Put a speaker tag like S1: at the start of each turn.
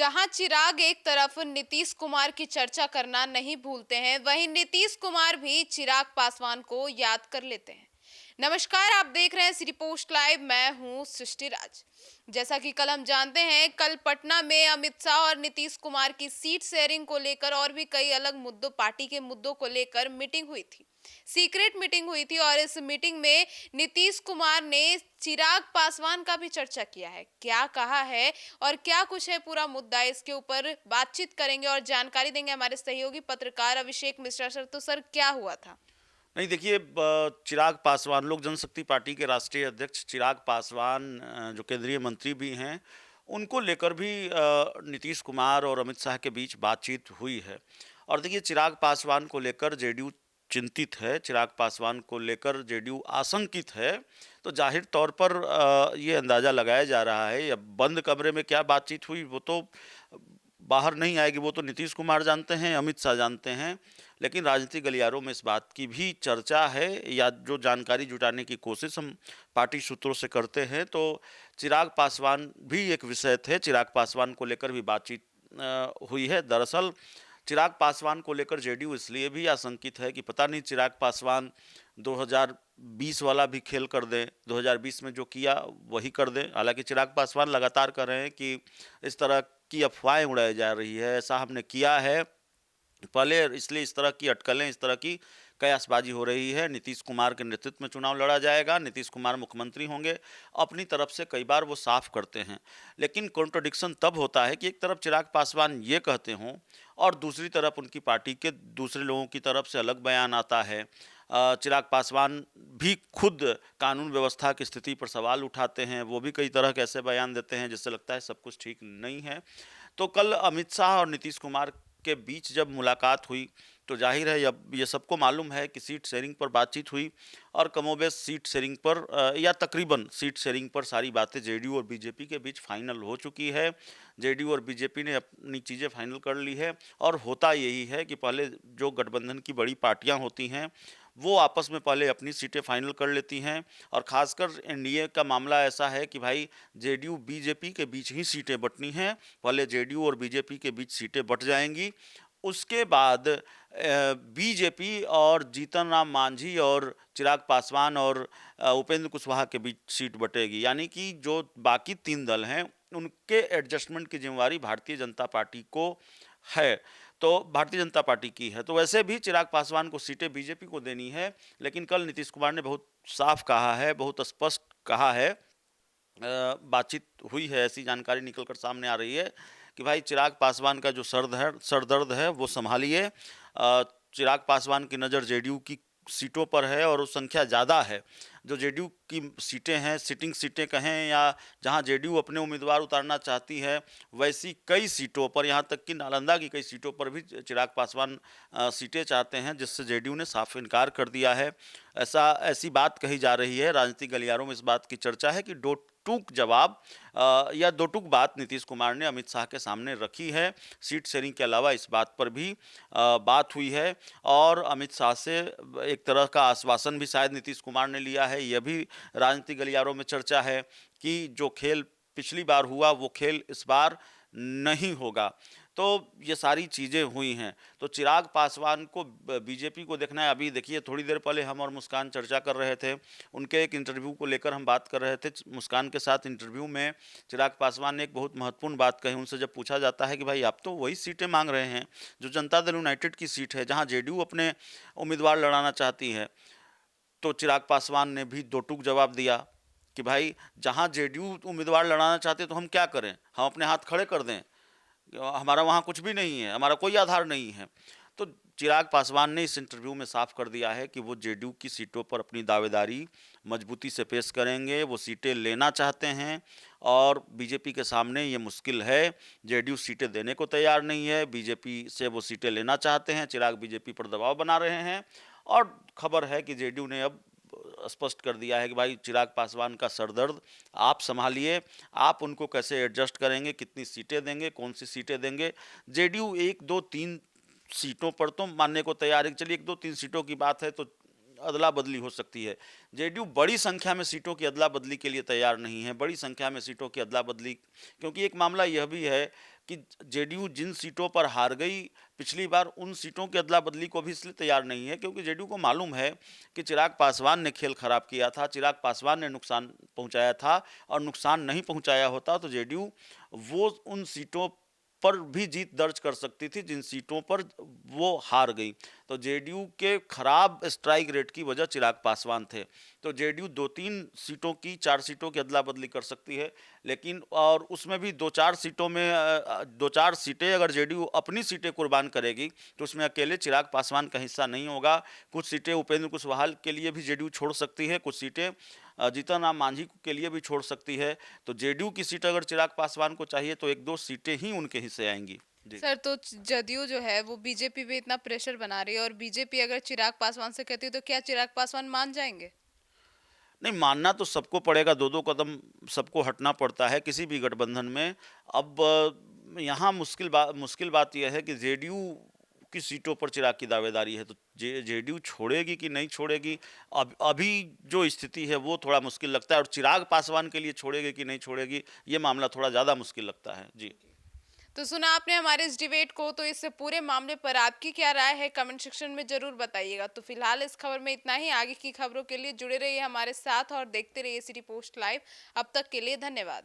S1: जहां चिराग एक तरफ नीतीश कुमार की चर्चा करना नहीं भूलते हैं, वहीं नीतीश कुमार भी चिराग पासवान को याद कर लेते हैं। नमस्कार, आप देख रहे हैं सिटी पोस्ट लाइव। मैं हूं सृष्टि राज। जैसा कि कल हम जानते हैं, कल पटना में अमित शाह और नीतीश कुमार की सीट शेयरिंग को लेकर और भी कई अलग मुद्दों, पार्टी के मुद्दों को लेकर मीटिंग हुई थी। सीक्रेट मीटिंग हुई थी और इस मीटिंग में नीतीश कुमार ने चिराग पासवान का भी चर्चा किया है। क्या कहा है और क्या कुछ है पूरा मुद्दा, इसके ऊपर बातचीत करेंगे और जानकारी देंगे हमारे सहयोगी पत्रकार अभिषेक मिश्रा सर। तो सर, क्या हुआ था?
S2: नहीं देखिए चिराग पासवान लोक जनशक्ति पार्टी के राष्ट्रीय अध्यक्ष चिराग पासवान जो केंद्रीय मंत्री भी हैं उनको लेकर भी नीतीश कुमार और अमित शाह के बीच बातचीत हुई है। और देखिए चिराग पासवान को लेकर जेडीयू चिंतित है, चिराग पासवान को लेकर जेडीयू आशंकित है। तो जाहिर तौर पर ये अंदाजा लगाया जा रहा है, या बंद कमरे में क्या बातचीत हुई वो तो बाहर नहीं आएगी, वो तो नीतीश कुमार जानते हैं, अमित शाह जानते हैं। लेकिन राजनीतिक गलियारों में इस बात की भी चर्चा है, या जो जानकारी जुटाने की कोशिश हम पार्टी सूत्रों से करते हैं, तो चिराग पासवान भी एक विषय थे। चिराग पासवान को लेकर भी बातचीत हुई है। दरअसल चिराग पासवान को लेकर जेडीयू इसलिए भी आशंकित है कि पता नहीं चिराग पासवान 2020 वाला भी खेल कर दें, 2020 में जो किया वही कर दें। हालांकि चिराग पासवान लगातार कर रहे हैं कि इस तरह की अफवाहें उड़ाई जा रही है, ऐसा हमने किया है पहले, इसलिए इस तरह की अटकलें, इस तरह की कयासबाजी हो रही है। नीतीश कुमार के नेतृत्व में चुनाव लड़ा जाएगा, नीतीश कुमार मुख्यमंत्री होंगे। अपनी तरफ से कई बार वो साफ करते हैं, लेकिन कॉन्ट्रडिक्शन तब होता है कि एक तरफ चिराग पासवान ये कहते हों और दूसरी तरफ उनकी पार्टी के दूसरे लोगों की तरफ से अलग बयान आता है। चिराग पासवान भी खुद कानून व्यवस्था की स्थिति पर सवाल उठाते हैं, वो भी कई तरह के ऐसे बयान देते हैं जिससे लगता है सब कुछ ठीक नहीं है। तो कल अमित शाह और नीतीश कुमार के बीच जब मुलाकात हुई, तो जाहिर है अब ये सबको मालूम है कि सीट शेयरिंग पर बातचीत हुई। और कमोबेश सीट शेयरिंग पर या तकरीबन सीट शेयरिंग पर सारी बातें जेडीयू और बीजेपी के बीच फाइनल हो चुकी है। जेडीयू और बीजेपी ने अपनी चीज़ें फाइनल कर ली है। और होता यही है कि पहले जो गठबंधन की बड़ी पार्टियां होती हैं वो आपस में पहले अपनी सीटें फाइनल कर लेती हैं। और ख़ासकर एनडीए का मामला ऐसा है कि भाई जेडीयू बीजेपी के बीच ही सीटें बंटनी हैं। पहले जेडीयू और बीजेपी के बीच सीटें बंट जाएंगी, उसके बाद बीजेपी और जीतन राम मांझी और चिराग पासवान और उपेंद्र कुशवाहा के बीच सीट बटेगी। यानी कि जो बाकी तीन दल हैं उनके एडजस्टमेंट की जिम्मेवारी भारतीय जनता पार्टी को है, तो भारतीय जनता पार्टी की है। तो वैसे भी चिराग पासवान को सीटें बीजेपी को देनी है। लेकिन कल नीतीश कुमार ने बहुत साफ कहा है, बहुत स्पष्ट कहा है, बातचीत हुई है, ऐसी जानकारी निकल कर सामने आ रही है कि भाई चिराग पासवान का जो सर दर्द है वो संभालिए। चिराग पासवान की नज़र जेडीयू की सीटों पर है और वो संख्या ज़्यादा है। जो जेडीयू की सीटें हैं, सिटिंग सीटें कहें, या जहां जेडीयू अपने उम्मीदवार उतारना चाहती है, वैसी कई सीटों पर, यहां तक कि नालंदा की कई सीटों पर भी चिराग पासवान सीटें चाहते हैं, जिससे जेडीयू ने साफ इनकार कर दिया है। ऐसी बात कही जा रही है, राजनीतिक गलियारों में इस बात की चर्चा है कि दो टूक जवाब या दो टूक बात नीतीश कुमार ने अमित शाह के सामने रखी है। सीट शेयरिंग के अलावा इस बात पर भी बात हुई है। और अमित शाह से एक तरह का आश्वासन भी शायद नीतीश कुमार ने लिया है। यह भी राजनीतिक गलियारों में चर्चा है कि जो खेल पिछली बार हुआ वो खेल इस बार नहीं होगा। तो ये सारी चीज़ें हुई हैं। तो चिराग पासवान को बीजेपी को देखना है। अभी देखिए, थोड़ी देर पहले हम और मुस्कान चर्चा कर रहे थे, उनके एक इंटरव्यू को लेकर हम बात कर रहे थे। मुस्कान के साथ इंटरव्यू में चिराग पासवान ने एक बहुत महत्वपूर्ण बात कही। उनसे जब पूछा जाता है कि भाई आप तो वही सीटें मांग रहे हैं जो जनता दल यूनाइटेड की सीट है, जहाँ जेडीयू अपने उम्मीदवार लड़ाना चाहती है, तो चिराग पासवान ने भी दो टूक जवाब दिया कि भाई जहां जेडीयू उम्मीदवार लड़ाना चाहते तो हम क्या करें, हम अपने हाथ खड़े कर दें, हमारा वहाँ कुछ भी नहीं है, हमारा कोई आधार नहीं है। तो चिराग पासवान ने इस इंटरव्यू में साफ कर दिया है कि वो जेडीयू की सीटों पर अपनी दावेदारी मजबूती से पेश करेंगे, वो सीटें लेना चाहते हैं। और बीजेपी के सामने ये मुश्किल है, जेडीयू सीटें देने को तैयार नहीं है, बीजेपी से वो सीटें लेना चाहते हैं। चिराग बीजेपी पर दबाव बना रहे हैं। और खबर है कि जेडीयू ने अब स्पष्ट कर दिया है कि भाई चिराग पासवान का सरदर्द आप संभालिए, आप उनको कैसे एडजस्ट करेंगे, कितनी सीटें देंगे, कौन सी सीटें देंगे। जेडीयू एक दो तीन सीटों पर तो मानने को तैयार है। चलिए, एक दो तीन सीटों की बात है तो अदला बदली हो सकती है। जेडीयू बड़ी संख्या में सीटों की अदला बदली के लिए तैयार नहीं है, बड़ी संख्या में सीटों की अदला बदली, क्योंकि एक मामला यह भी है कि जेडीयू जिन सीटों पर हार गई पिछली बार, उन सीटों की अदला बदली को भी इसलिए तैयार नहीं है क्योंकि जेडीयू को मालूम है कि चिराग पासवान ने खेल खराब किया था, चिराग पासवान ने नुकसान पहुंचाया था, और नुकसान नहीं पहुंचाया होता तो जेडीयू वो उन सीटों पर भी जीत दर्ज कर सकती थी जिन सीटों पर वो हार गई। तो जेडीयू के खराब स्ट्राइक रेट की वजह चिराग पासवान थे। तो जेडीयू 2-3 सीटों की, 4 सीटों की अदला बदली कर सकती है, लेकिन और उसमें भी 2-4 सीटों में 2-4 सीटें अगर जेडीयू अपनी सीटें कुर्बान करेगी तो उसमें अकेले चिराग पासवान का हिस्सा नहीं होगा। कुछ सीटें उपेंद्र कुशवाहा के लिए भी जेडीयू छोड़ सकती है, कुछ सीटें जीतन राम मांझी के लिए भी छोड़ सकती है। तो जेडीयू की सीट अगर चिराग पासवान को चाहिए तो 1-2 सीटें ही उनके हिस्से आएंगी। जी।
S1: सर, तो जदयू जो है वो बीजेपी पे इतना प्रेशर बना रही है, और बीजेपी अगर चिराग पासवान से कहती है तो क्या चिराग पासवान मान जाएंगे?
S2: नहीं, मानना तो सबको पड़ेगा, 2-2 कदम सबको हटना पड़ता है किसी भी गठबंधन में। अब यहाँ मुश्किल बात यह है कि जेडीयू की सीटों पर चिराग की दावेदारी है, तो जेडीयू छोड़ेगी कि नहीं छोड़ेगी, अब अभी जो स्थिति है वो थोड़ा मुश्किल लगता है, और चिराग पासवान के लिए छोड़ेगी कि नहीं छोड़ेगी, ये मामला थोड़ा ज़्यादा मुश्किल लगता है। जी।
S1: तो सुना आपने हमारे इस डिबेट को, तो इस पूरे मामले पर आपकी क्या राय है कमेंट सेक्शन में जरूर बताइएगा। तो फिलहाल इस खबर में इतना ही। आगे की खबरों के लिए जुड़े रहिए हमारे साथ और देखते रहिए सिटी पोस्ट लाइव। अब तक के लिए धन्यवाद।